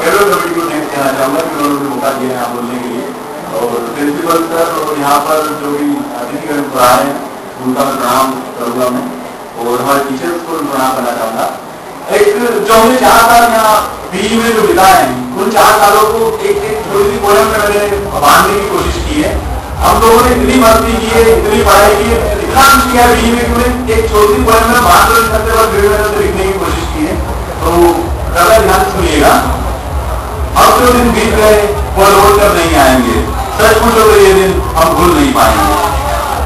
Federal committee को thanks कहना चाहूंगा कि उन्होंने मुझे मौका दिया यहाँ बोलने के लिए। और प्रिंसिपल सर और यहाँ पर जो भी अतिथिगण पढ़ाए हैं उनका मैं प्रणाम करूंगा मैं, और हमारे टीचर्स को प्रणाम करना चाहूंगा। एक जो हमने 4 साल यहाँ पीई में जो बिताए हैं, उन 4 सालों को एक छोटी सी पोएम में मैंने बांधने की कोशिश की है। हम लोगों ने इतनी मस्ती की है, इतनी पढ़ाई की है, इतना कुछ किया पीई में, कि एक छोटी सी पोएम में बांध नहीं सकते और से लिखने की कोशिश की है। तो कृपया ध्यान सुनिएगा। अब जो दिन बीत गए वो लौट कर नहीं आएंगे, सच पूछो तो ये दिन हम भूल नहीं पाएंगे।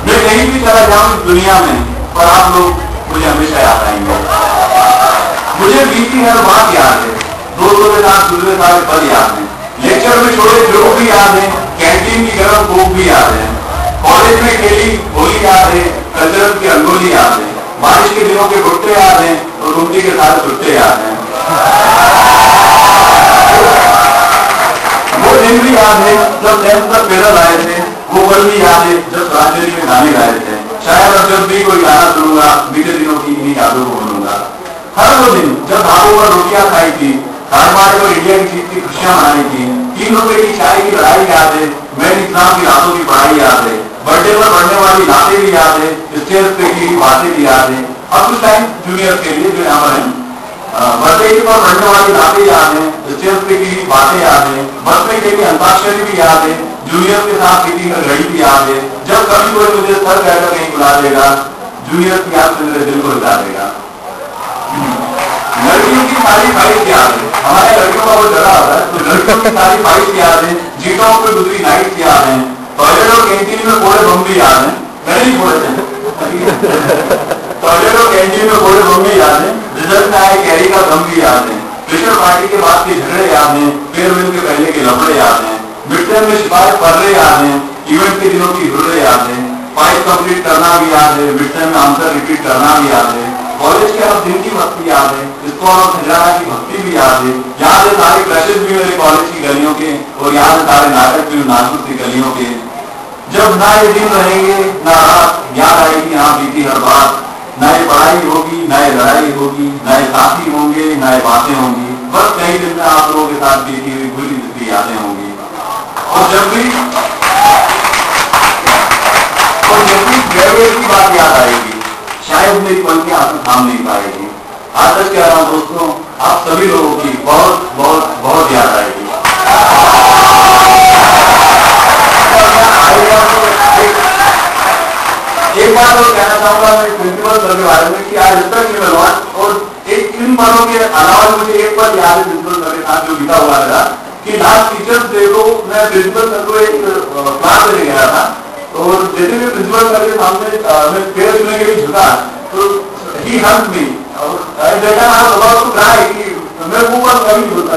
मैं कहीं भी चला जाऊं इस दुनिया में, पर आप लोग मुझे हमेशा याद आएंगे। मुझे बीती हर बात याद है, दोस्तों के साथ गुजरे सारे पल याद है, लेक्चर में छोड़े जोक भी याद है, कैंटीन की गर्म कोक भी याद है, कॉलेज में खेली होली याद है, कल्चरल की रंगोली याद है, बारिश के दिनों के भुट्टे याद हैं और उमटी के साथ छुट्टे याद हैं। वो दिन भी याद है जब 10th तक पैदल आए थे, वो पल भी याद है जब श्रद्धांजलि में गाने गाए थे। शायद अब जब भी कोई गाना सुनूंगा बीते दिनों की इन्हीं यादों को भूलूंगा। हर वो दिन जब ढाबों पर रोटियां खाई थी, कारवाड़े पर इंडिया की जीत की खुशियां मनाई थी, 3 रुपए की चाय की लड़ाई याद है, मैं एग्जाम की रातों की पढ़ाई याद है, बर्थडे पर बढ़ने वाली लातें भी याद है, स्टेज पे की बातें भी याद है। अब कुछ टाइम जूनियर के लिए जो यहाँ पर है, बर्थडे पर बढ़ने वाली लातें याद है, स्टेज पे की बातें याद है, बस में खेली अंताक्षरी भी याद है, जूनियर के साथ मीटिंग में घड़ी भी याद है। जब कभी कोई मुझे सर कहकर कहीं बुला देगा, जूनियर की याद से मेरे दिल को हिला देगा। लड़कियों की सारी फाइट याद है, हमारे लड़कियों का वो जगह होता है, तो लड़कियों की सारी फाइट याद है, जीतों पे गुजरी नाइट याद है, टॉयलेट और कैंटीन में फोड़े बम भी याद है, मैंने नहीं फोड़े थे। टॉयलेट और कैंटीन में फोड़े बम भी याद है, रिजल्ट में आए कैरी का दम भी याद है, प्रेशर पार्टी के बाद के झगड़े याद हैं, फेयरवेल के पहले के लफड़े याद हैं, मिड टर्म में शिकायत पढ़ने याद है, इवेंट के दिनों की हुर्रे याद है, फाइल कंप्लीट करना भी याद है, मिड टर्म में आंसर रिपीट करना भी याद है, कॉलेज के हर दिन की मस्ती याद है, स्कूल और खजाना की भक्ति भी याद है सारे क्रशेस भी मेरे कॉलेज की गलियों के, और याद है सारे नाटक भी नागपुर की गलियों के। जब ना ये दिन रहेंगे ना रात, याद आएगी यहाँ बीती हर बात, ना ये पढ़ाई होगी ना ये लड़ाई होगी, ना ये साथी होंगे ना ये बातें होंगी, बस कई दिन में आप लोगों के साथ बीती हुई बुरी जिंदगी यादें होंगी। और जब भी ग्रेजुएट की बात याद आएगी, शायद मेरी पल की आंखें थाम नहीं पाएगी। आज तक कह रहा हूं दोस्तों, आप सभी लोगों की बहुत बहुत बहुत याद आएगी। एक बात और कहना चाहूंगा मैं प्रिंसिपल सर के बारे में कि आज तक नहीं मिलवा, और एक इन पलों के अलावा मुझे एक पल याद है प्रिंसिपल सर के साथ जो बीता हुआ था कि लास्ट टीचर्स डे को मैं प्रिंसिपल सर को एक क्लास देने गया था, और जैसे भी प्रिंसिपल सर के सामने मैं पेड़ सुनने के लिए झुका तो ही हंस मी, और देखा ना कि मैं वो बात कभी नहीं होता